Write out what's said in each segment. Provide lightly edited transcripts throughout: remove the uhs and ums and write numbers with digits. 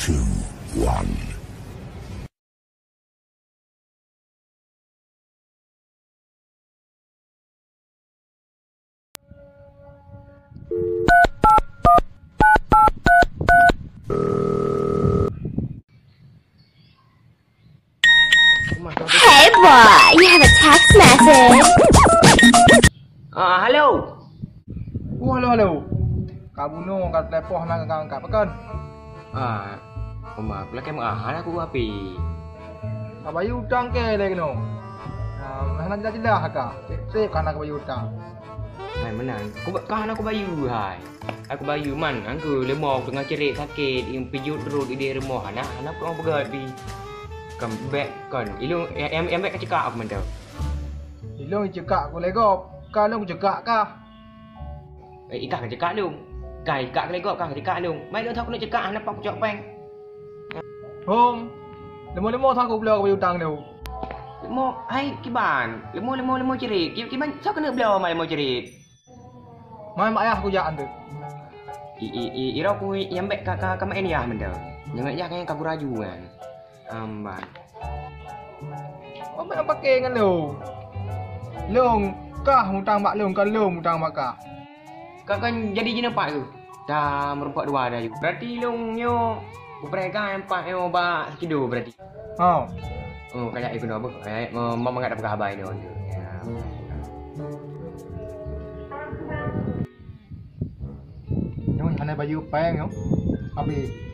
two, one. Hey boy, you have a text message. Hello. Halo. Kamu no kat telefon nak angkat kan? Oma, aku lagi mengahan aku api. Kabayu utang ke lagi no. Nak jelas kah? Sip kan nak kabayu utang. Hai menang. Aku bayu hai. Aku bayu man. Angku lemok tengah cerik sakit. Yang pijut terus di rumah. Anak pun pegat di. Kembek kan. Ilung em bek cekak aku mentau. Ilung cekak aku legop. Kalau cekak kah? Ikak cekak dong. Kai ikak legop kah cekak dong. Mai dah tahu nak cekak anak pak cok peng. Hom. Lemo thang aku bela kabayu utang tu. Lemok hai kiban. Lemo cerik. Kiban sao kena bela mai lemo cerik. Mai mak ayah aku jaan tu. Ira aku yang bek kakak main ya mentau. Jangan ya kan kagu raju kan. Amban. Oh, nak pakai dengan lu. Long kah mutang mak long kan long mutang mak kah. Kau kan jadi jenis pak tu. Dah merempat dua dah juga. Berarti long nyo berperega empat nyo ba sekido berarti. Oh. Oh kayak ikut apa? Kayak mama enggak dapat kabar dia tu. Yang mana baju peng yo? Habis.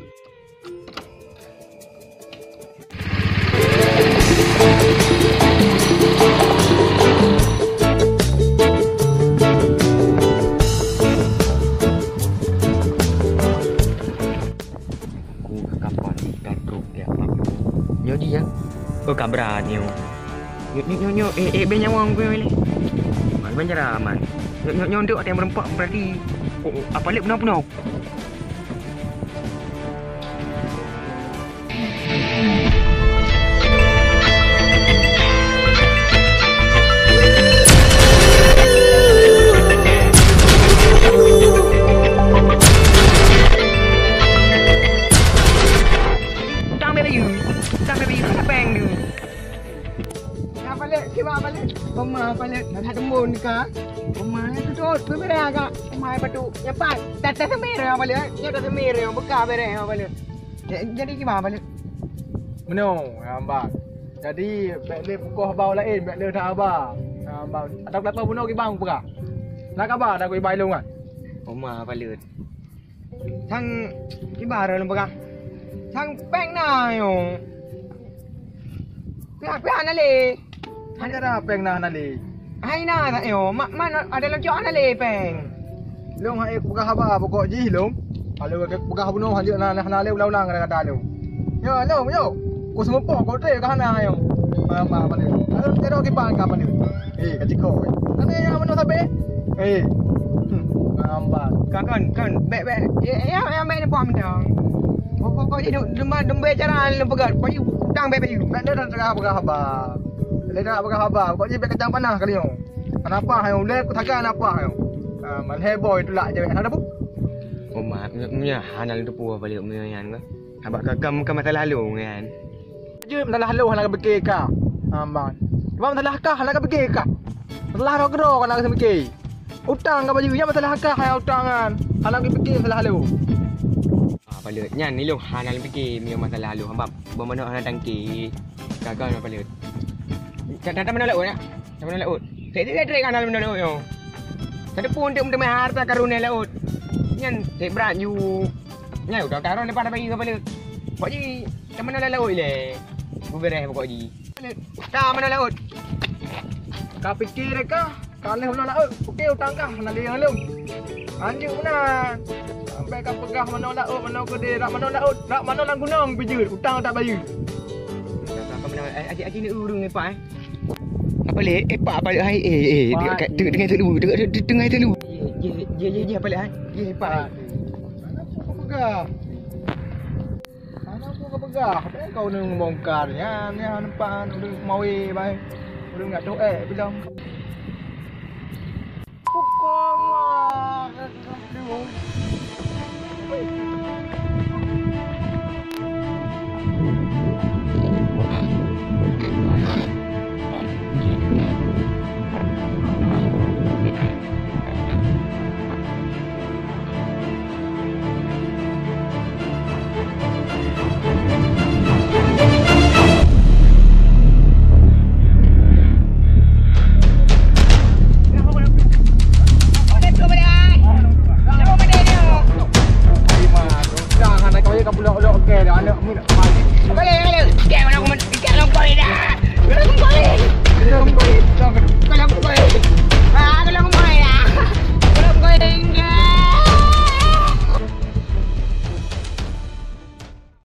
Dia kabra nyo. Nyo ben nyawang gue ni. Man ben cara man. Nyo nduk ada yang merempak berarti apa lek benar-benar. Mama balik nak tembun ka. Mama tu tu merah ka. Mama patu nyapat. Tak semere balik. Ya tak semere buka bere balik. Jadi gimana balik? Meno, ambang. Jadi balik pukul bau lain, balik dah abang. Ambang. Ada berapa bunuh ki bang buka? Nak khabar dah ku ibai long kan? Oma balik. Thang kibar long buka. Thang peng na yo. Pihak na le. Hanya dah peng nah nali. Hai na tak yo. Man ada lang cok nali peng. Long hai buka haba pokok ji long. Kalau buka bunuh hanya na nali ulang-ulang kata long. Yo long yo. Ku semupok kau tre ka hana yo. Mama balik. Kalau tero ki pang ka balik. Kaciko. Ane yang mana sabe? Mamba. Kan bek. Ya mek ni pom dah. Pokok ji dembe cara lempegat. Payu utang bek payu. Bek dah tengah buka haba. Lena apa khabar? Kau je kacang panas kali yo. Kenapa hayo le ku tagan apa hayo? Man heboy tu lah je ada bu. Oh mak punya hanal tu puas balik punya kan. Abak kakam masalah lalu kan. Je masalah lalu nak fikir ka. Bang. Sebab masalah kah nak fikir ka. Masalah ro gero kan nak fikir. Utang ka baju ya masalah kah hayo utangan. Nak fikir masalah lalu. Balik nyan ni lu hanal fikir punya masalah lalu hambap. Bermana hanal tangki. Kakak nak balik. Tak mana laut nak? Tak mana laut? Saya trek kanal mana laut yo. Ada pun untuk main harta karunia laut. Nyan saya berat you. Nyau dah karon lepas dah bagi ke balik. Pok ji, tak mana laut le. Bu beres pokok ji. Tak mana laut? Kau fikir kah? Kalau mana laut? Okey utang kah? Nak liang lu. Anjuk mana? Sampai kau pegah mana laut, mana kedai, rak mana laut, rak mana lang gunung pijut, utang tak bayar. Kau mana aji ni urung ni pak Apa le? Pak balik hai. Dengan tu dulu. Tengah tu dulu. Ya balik hai. Ya pak. Aku pegah. Mana aku pegah? Kau ni bongkarnya, ni nampak udah mau bai. Udah enggak doa bilang. Pukul mah.